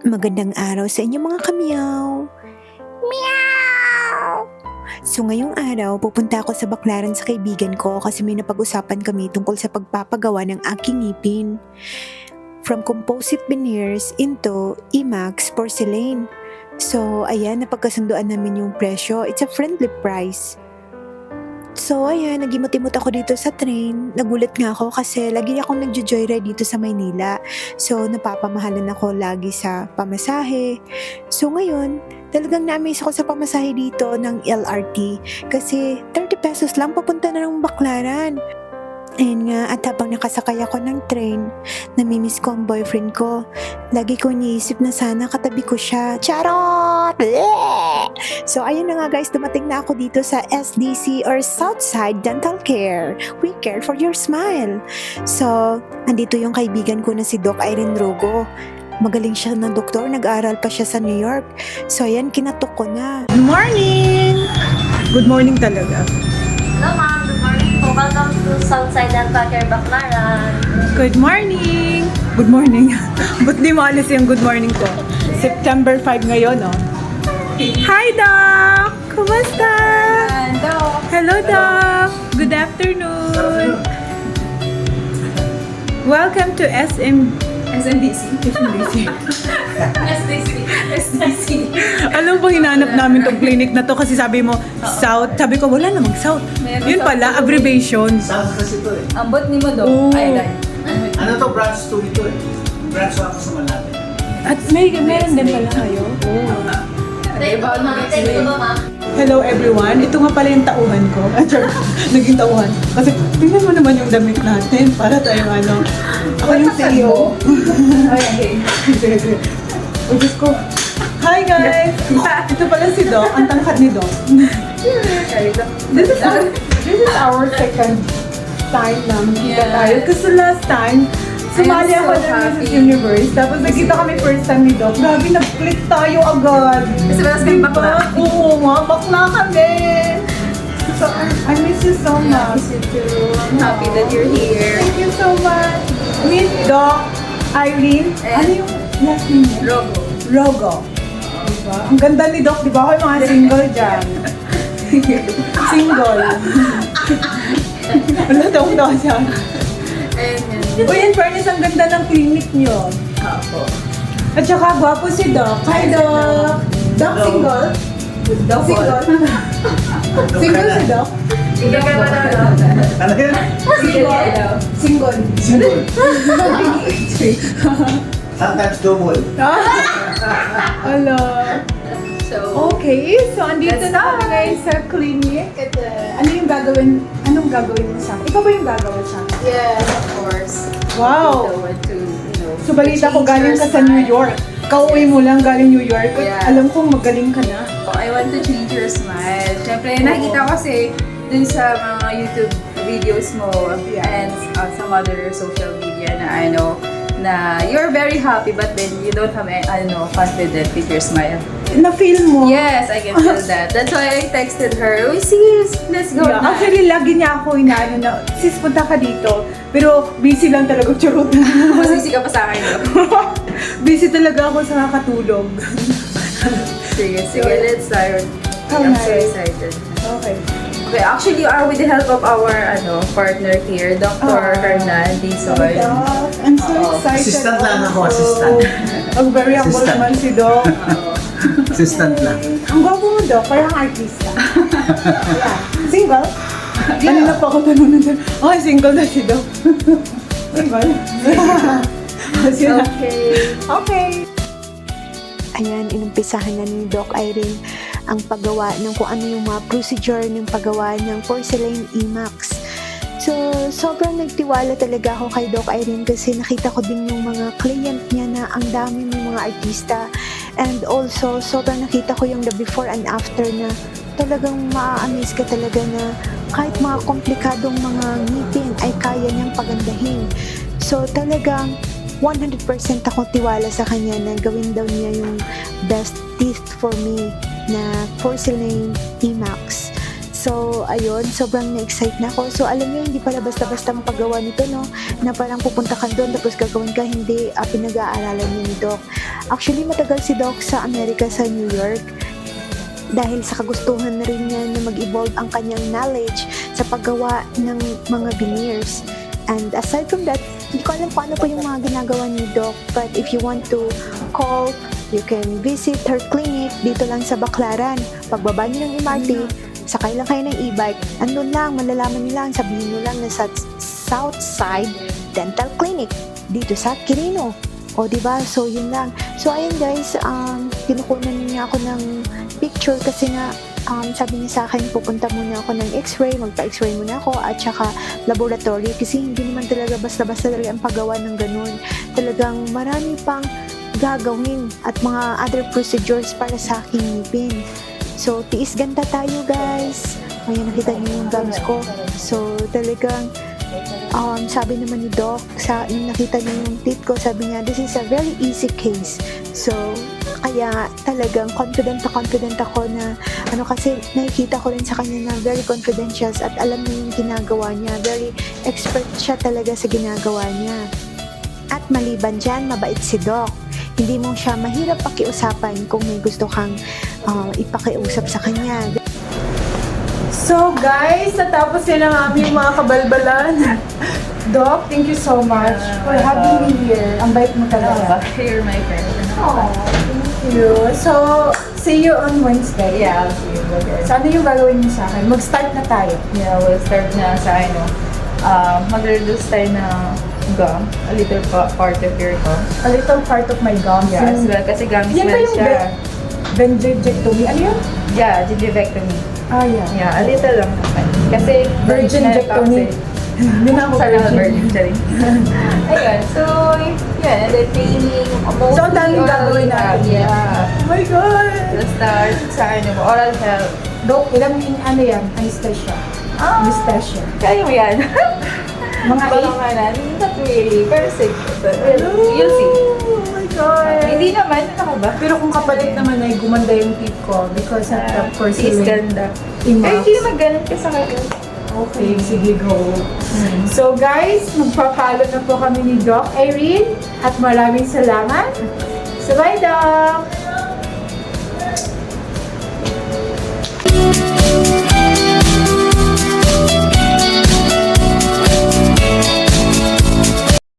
Magandang araw sa inyo mga kamyaw! Meow! So ngayong araw, pupunta ako sa Baclaran sa kaibigan ko kasi may napag-usapan kami tungkol sa pagpapagawa ng aking ngipin. From composite veneers into IMAX porcelain. So ayan, napagkasunduan namin yung presyo. It's a friendly price. So ayan, nagimot-imot ako dito sa train. Nagulat nga ako kasi lagi akong nagjo-joyride dito sa Maynila. So napapamahalan ako lagi sa pamasahe. So ngayon, talagang na-amaze ako sa pamasahe dito ng LRT. Kasi 30 pesos lang papunta na ng Baclaran. Ayun nga, at habang nakasakay ako ng train, namimiss ko ang boyfriend ko. Lagi ko iniisip na sana katabi ko siya. Charot! Bleh! So ayun na nga guys, dumating na ako dito sa SDC or Southside Dental Care. We care for your smile. So, andito yung kaibigan ko na si Doc Irene Rogo. Magaling siya na doktor, nag-aral pa siya sa New York. So ayan, kinatok ko na. Good morning! Good morning talaga. Hello ma'am, good morning po. Welcome to Southside Dental Care Baclaran. Good morning! Good morning. Ba't di mo alis yung good morning ko? September 5 ngayon, no? Hi, Doc! Kumusta? Hello, Doc! Good afternoon! Welcome to SMDC. SDC. Alam mo, hinanap namin tong clinic na to kasi sabi mo, South. Sabi ko, wala namang South. Yun pala, abbreviation. South kasi ito eh. Ambot ni mo Oo. do. Ay. Ano to, branch 2 ito eh. Branch 1 ako sa Malate. At meron din pala kayo. Thank you po ma'am. Hello everyone, ito nga pala yung tauhan ko. Naging tauhan. Kasi tingnan mo naman yung damit natin para tayo ano. Ako yung CEO. Okay. Oh, Diyos ko. Hi guys! Ito pala si Doc. Ang tangkad ni Doc. This is our second time na magkita tayo. Kasi last time, sumali I'm so ako ng Mrs. happy. Universe. Tapos nagkita kami first time ni Doc. Grabe, nag-click tayo agad. Kasi parang kami bakla. Oo nga, bakla kami. So, I miss you so much. I'm happy that you're here. Thank you so much. Miss Doc Irene. And- Ano yung last name niya? Rogo. Rogo. Diba? Ang ganda ni Doc, di ba? Ako yung mga single dyan. Single. Ano daw siya? And Uy, in fairness, ang ganda ng clinic niyo. Apo. At saka, gwapo si Doc. Hi, Doc. Doc, single? Doc Single? Single si Doc? Hindi ka ba na? Ano yun? Single. Single. Single. Sometimes double. Hello. So, Okay, so andito Let's na kami ngayon sa clinic. At anong gagawin mo sa akin? Ikaw ba yung gagawin sa akin? yes, of course. Wow! So, want to, So balita ko change galing your ka sa New smile. York. Kauwi mo lang galing New York. At Yeah. alam kong magaling ka na. Oh, I want to change your smile. Siyempre, nakikita ko kasi dun sa mga YouTube videos mo and some other social media na na you're very happy but then you don't have confidence with your smile. Na-feel mo? Yes, I can feel that. That's why I texted her, "Uy, sis, let's go Yeah, na." actually, lagi niya ako inaano na, sis, punta ka dito. Pero busy lang talaga, charot. Masisi ka pa sa akin. No? Busy talaga ako sa kakatulog. Sige, let's start. How I'm so nice. excited. Okay. Okay, actually, with the help of our partner here, Dr. Hernan Dizon. Doc, I'm so Oo. excited. Assistant lang ako, also. assistant. Ang very humble Assistant. naman si Doc. Assistant lang. Ang gwapo mo, Doc, parang artista. Yeah. Single? Kanina pa ako tanong na, oh, single na si Doc. Single? Sila. Okay. Okay. Ayan, inumpisahan na ni Doc Irene ang paggawa ng kung ano yung mga procedure ng paggawa ng porcelain IMAX. So, sobrang nagtiwala talaga ako kay Doc Irene kasi nakita ko din yung mga client niya na ang dami ng mga artista. And also, sobrang nakita ko yung the before and after na talagang maa-amaze ka talaga na kahit mga komplikadong mga ngipin ay kaya niyang pagandahin. So, talagang 100% akong tiwala sa kanya na gawin daw niya yung best teeth for me na porcelain IMAX. So, ayun, sobrang na-excite na ako. So, alam niyo, hindi pala basta-basta mapagawa nito, no? Na parang pupunta ka doon, tapos gagawin ka, hindi pinag-aaralan niyo ni Doc. Actually, matagal si Doc sa Amerika, sa New York. Dahil sa kagustuhan na rin niya na mag-evolve ang kanyang knowledge sa paggawa ng mga veneers. And aside from that, hindi ko alam paano po yung mga ginagawa ni Doc. But if you want to call, you can visit her clinic dito lang sa Baclaran. Pagbaba niyo ng MRT, sakay lang kayo ng e-bike. Andun lang, malalaman niyo lang, sabihin niyo lang na sa Southside Dental Clinic dito sa Quirino. O, diba? So, yun lang. So, ayun guys, kinukunan niya ako ng picture kasi nga, sabi niya sa akin, pupunta muna ako ng x-ray, magpa-x-ray muna ako, at saka laboratory, kasi hindi naman talaga basta-basta talaga ang paggawa ng ganun. Talagang marami pang gagawin at mga other procedures para sa aking ngipin. So, tiis ganda tayo guys. Ayan, nakita niyo yung gums ko. So, talagang, sabi naman ni Doc, nung nakita niya yung teeth ko, sabi niya, this is a very easy case. So, kaya talagang confident ako na, kasi nakikita ko rin sa kanya na very confidential at alam niya yung ginagawa niya. Very expert siya talaga sa ginagawa niya. At maliban dyan, mabait si Doc. Hindi mo siya mahirap pakiusapan kung may gusto kang ipakiusap sa kanya. So guys, natapos yan ang aming mga kabalbalan. Doc, thank you so much for having me here. Ang bait mo talaga. You're my friend. Oh, thank you. So, see you on Wednesday. Yeah, I'll see you later. So, ano yung gagawin niyo sa akin? Mag-start na tayo. Yeah, we'll start na sa mag-reduce tayo na gum, a little part of your gum. A little part of my gums. Yeah, as well, kasi gum Yan ba swell yung siya. Benjectomy? Ano yun? Yeah, gingivectomy. Ah, yeah. Yeah, a little lang naman. Kasi Virginjectomy. Hindi na ako Sana virgin. virgin. Ayun, so, yan, and then training. So, ang daming gagawin natin. Yeah. Oh my God! We'll start sa oral health. Doc, ilang ano yan? Anesthesia. Anesthesia. Kaya mo yan. Mga Balamanan, not really, pero sige. You'll see. Oh my God! Hindi naman, ano ba? Pero kung kapalit naman ay gumanda yung teeth ko because of the Is porcelain ganda. imax. Ay, hindi naman ganun ka sa kayo. Okay, sige, go. So guys, magpapalo na po kami ni Doc Irene at maraming salamat. So bye, Doc!